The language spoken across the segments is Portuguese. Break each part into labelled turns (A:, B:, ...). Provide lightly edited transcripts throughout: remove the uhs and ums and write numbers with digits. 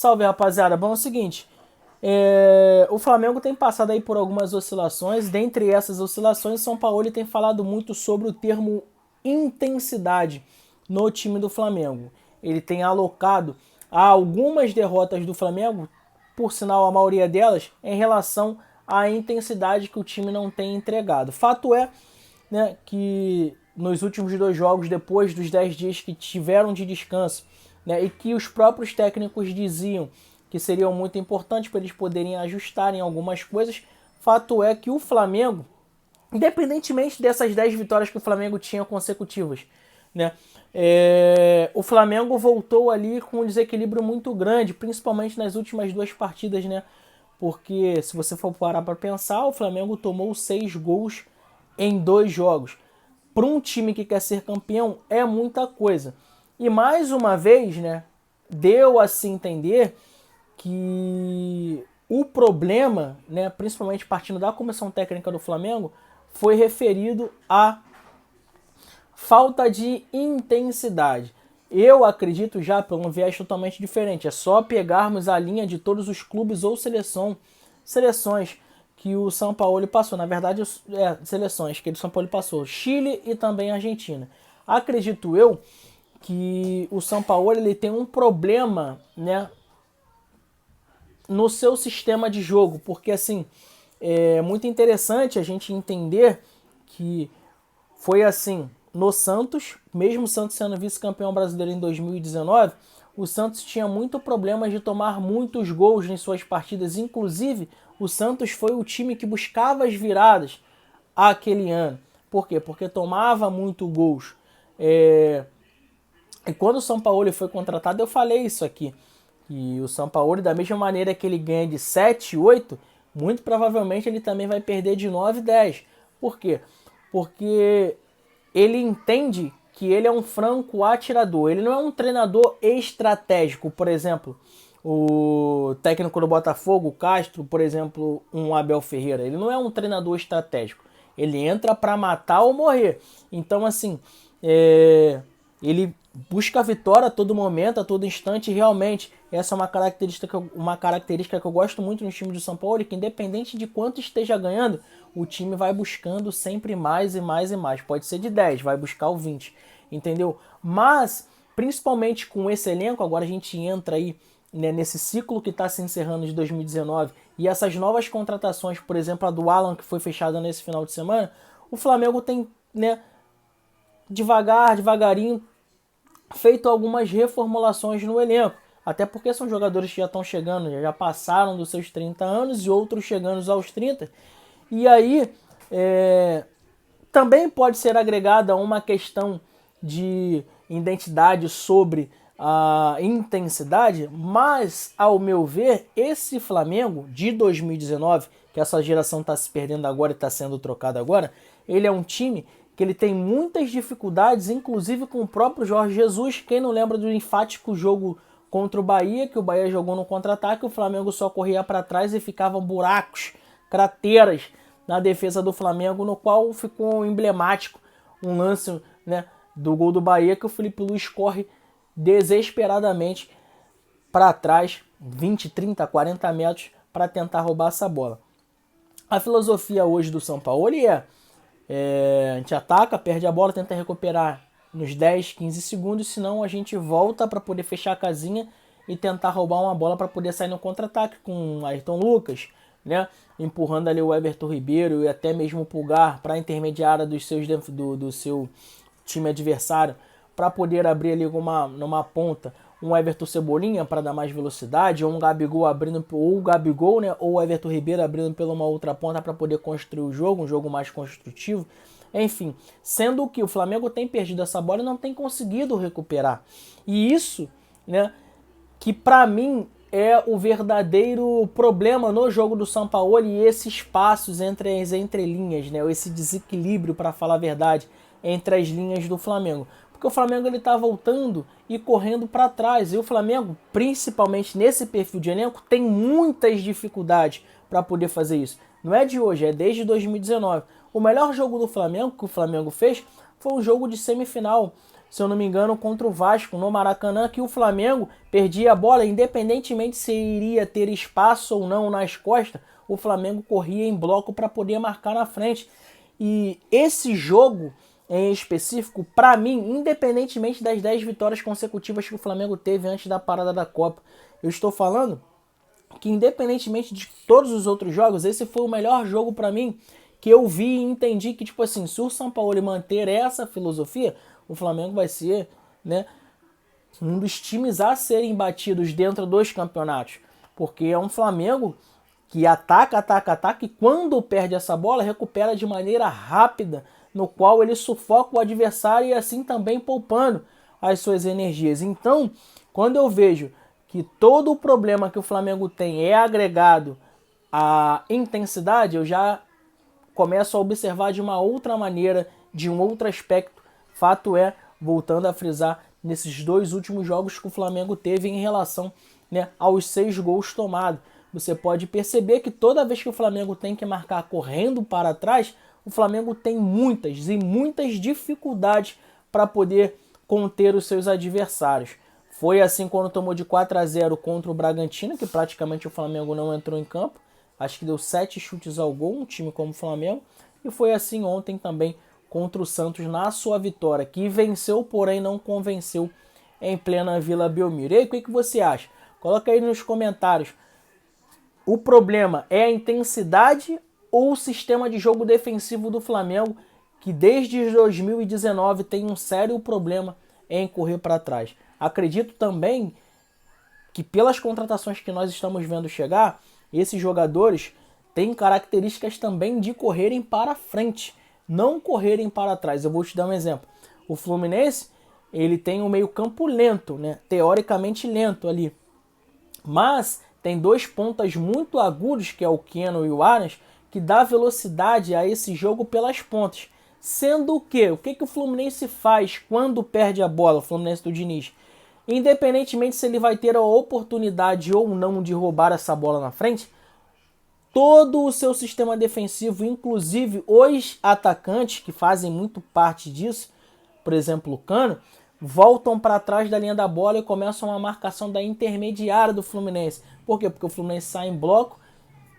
A: Salve, rapaziada. Bom, é o seguinte, o Flamengo tem passado aí por algumas oscilações. Dentre essas oscilações, São Paulo tem falado muito sobre o termo intensidade no time do Flamengo. Ele tem alocado a algumas derrotas do Flamengo, por sinal a maioria delas, em relação à intensidade que o time não tem entregado. Fato é, né, que nos últimos dois jogos, depois dos 10 dias que tiveram de descanso, né, e que os próprios técnicos diziam que seriam muito importantes para eles poderem ajustar em algumas coisas, fato é que o Flamengo, independentemente dessas 10 vitórias que o Flamengo tinha consecutivas, né, o Flamengo voltou ali com um desequilíbrio muito grande, principalmente nas últimas duas partidas, né? Porque se você for parar para pensar, o Flamengo tomou 6 gols em 2 jogos. Para um time que quer ser campeão é muita coisa. E mais uma vez, né, deu a se entender que o problema, né, principalmente partindo da comissão técnica do Flamengo, foi referido à falta de intensidade. Eu acredito já por um viés totalmente diferente. É só pegarmos a linha de todos os clubes ou seleções que o São Paulo passou. Na verdade, seleções que o São Paulo passou. Chile e também Argentina. Acredito eu que o São Paulo ele tem um problema, né, no seu sistema de jogo. Porque assim, é muito interessante a gente entender que foi assim no Santos, mesmo o Santos sendo vice-campeão brasileiro em 2019, o Santos tinha muito problema de tomar muitos gols em suas partidas. Inclusive, o Santos foi o time que buscava as viradas aquele ano. Por quê? Porque tomava muito gols. E quando o São Paulo foi contratado, eu falei isso aqui. E o São Paulo, da mesma maneira que ele ganha de 7, 8, muito provavelmente ele também vai perder de 9, 10. Por quê? Porque ele entende que ele é um franco atirador. Ele não é um treinador estratégico. Por exemplo, o técnico do Botafogo, o Castro, por exemplo, um Abel Ferreira. Ele não é um treinador estratégico. Ele entra para matar ou morrer. Então, assim, ele busca a vitória a todo momento, a todo instante. E realmente, essa é uma característica que eu gosto muito no time do São Paulo, que independente de quanto esteja ganhando, o time vai buscando sempre mais e mais e mais. Pode ser de 10, vai buscar o 20, entendeu? Mas, principalmente com esse elenco, agora a gente entra aí, né, nesse ciclo que está se encerrando de 2019 e essas novas contratações, por exemplo, a do Alan, que foi fechada nesse final de semana, o Flamengo tem, né, devagarinho, feito algumas reformulações no elenco. Até porque são jogadores que já estão chegando, já passaram dos seus 30 anos e outros chegando aos 30. E aí, também pode ser agregada uma questão de identidade sobre a intensidade, mas, ao meu ver, esse Flamengo de 2019, que essa geração está se perdendo agora e está sendo trocada agora, ele é um time que ele tem muitas dificuldades, inclusive com o próprio Jorge Jesus. Quem não lembra do enfático jogo contra o Bahia, que o Bahia jogou no contra-ataque, o Flamengo só corria para trás e ficavam buracos, crateras na defesa do Flamengo, no qual ficou emblemático um lance, né, do gol do Bahia, que o Felipe Luiz corre desesperadamente para trás, 20, 30, 40 metros, para tentar roubar essa bola. A filosofia hoje do São Paulo a gente ataca, perde a bola, tenta recuperar nos 10, 15 segundos, senão a gente volta para poder fechar a casinha e tentar roubar uma bola para poder sair no contra-ataque com o Ayrton Lucas, né, empurrando ali o Everton Ribeiro e até mesmo o Pulgar para a intermediária do seu time adversário, para poder abrir ali numa ponta um Everton Cebolinha para dar mais velocidade, ou um Gabigol abrindo, ou o Gabigol, né, ou o Everton Ribeiro abrindo pela uma outra ponta para poder construir o jogo, um jogo mais construtivo. Enfim, sendo que o Flamengo tem perdido essa bola e não tem conseguido recuperar. E isso, né, que para mim é o verdadeiro problema no jogo do São Paulo, e esses passos entre as entrelinhas, né, esse desequilíbrio, para falar a verdade, entre as linhas do Flamengo. Porque o Flamengo ele tá voltando e correndo para trás. E o Flamengo, principalmente nesse perfil de elenco, tem muitas dificuldades para poder fazer isso. Não é de hoje, é desde 2019. O melhor jogo do Flamengo que o Flamengo fez foi um jogo de semifinal se eu não me engano, contra o Vasco no Maracanã, que o Flamengo perdia a bola, independentemente se iria ter espaço ou não nas costas, o Flamengo corria em bloco para poder marcar na frente. E esse jogo em específico, para mim, independentemente das 10 vitórias consecutivas que o Flamengo teve antes da parada da Copa, eu estou falando que independentemente de todos os outros jogos, esse foi o melhor jogo para mim que eu vi e entendi que, tipo assim, se o São Paulo manter essa filosofia, o Flamengo vai ser, né, um dos times a serem batidos dentro dos campeonatos. Porque é um Flamengo que ataca, ataca, ataca e quando perde essa bola, recupera de maneira rápida, no qual ele sufoca o adversário e assim também poupando as suas energias. Então, quando eu vejo que todo o problema que o Flamengo tem é agregado à intensidade, eu já começo a observar de uma outra maneira, de um outro aspecto. Fato é, voltando a frisar, nesses 2 últimos jogos que o Flamengo teve em relação, né, aos 6 gols tomados. Você pode perceber que toda vez que o Flamengo tem que marcar correndo para trás, o Flamengo tem muitas e muitas dificuldades para poder conter os seus adversários. Foi assim quando tomou de 4-0 contra o Bragantino, que praticamente o Flamengo não entrou em campo. Acho que deu 7 chutes ao gol, um time como o Flamengo. E foi assim ontem também contra o Santos na sua vitória, que venceu, porém não convenceu em plena Vila Belmiro. E aí, o que você acha? Coloca aí nos comentários. O problema é a intensidade ou o sistema de jogo defensivo do Flamengo, que desde 2019 tem um sério problema em correr para trás. Acredito também que pelas contratações que nós estamos vendo chegar, esses jogadores têm características também de correrem para frente, não correrem para trás. Eu vou te dar um exemplo. O Fluminense, ele tem um meio-campo lento, né? Teoricamente lento ali. Mas tem 2 pontas muito agudos, que é o Keno e o Arias, que dá velocidade a esse jogo pelas pontas. Sendo o que o Fluminense faz quando perde a bola, o Fluminense do Diniz? Independentemente se ele vai ter a oportunidade ou não de roubar essa bola na frente, todo o seu sistema defensivo, inclusive os atacantes que fazem muito parte disso, por exemplo o Cano, voltam para trás da linha da bola e começam a marcação da intermediária do Fluminense. Por quê? Porque o Fluminense sai em bloco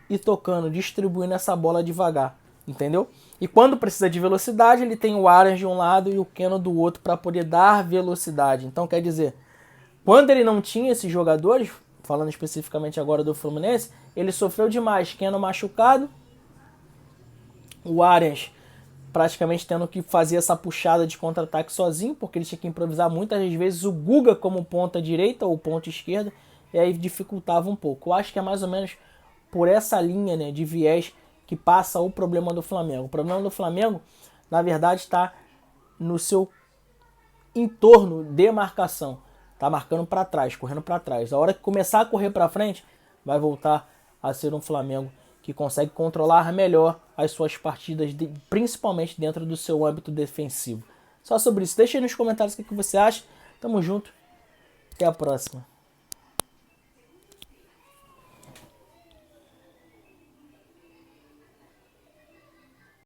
A: e tocando, distribuindo essa bola devagar, entendeu? E quando precisa de velocidade, ele tem o Arias de um lado e o Keno do outro para poder dar velocidade. Então, quer dizer, quando ele não tinha esses jogadores, falando especificamente agora do Fluminense, ele sofreu demais. Keno machucado, o Arias praticamente tendo que fazer essa puxada de contra-ataque sozinho, porque ele tinha que improvisar muitas vezes o Guga como ponta direita ou ponta esquerda, e aí dificultava um pouco. Eu acho que é mais ou menos por essa linha, né, de viés que passa o problema do Flamengo. O problema do Flamengo, na verdade, está no seu entorno de marcação. Tá marcando para trás, correndo para trás. A hora que começar a correr para frente, vai voltar a ser um Flamengo que consegue controlar melhor as suas partidas, principalmente dentro do seu âmbito defensivo. Só sobre isso. Deixa aí nos comentários o que você acha. Tamo junto. Até a próxima.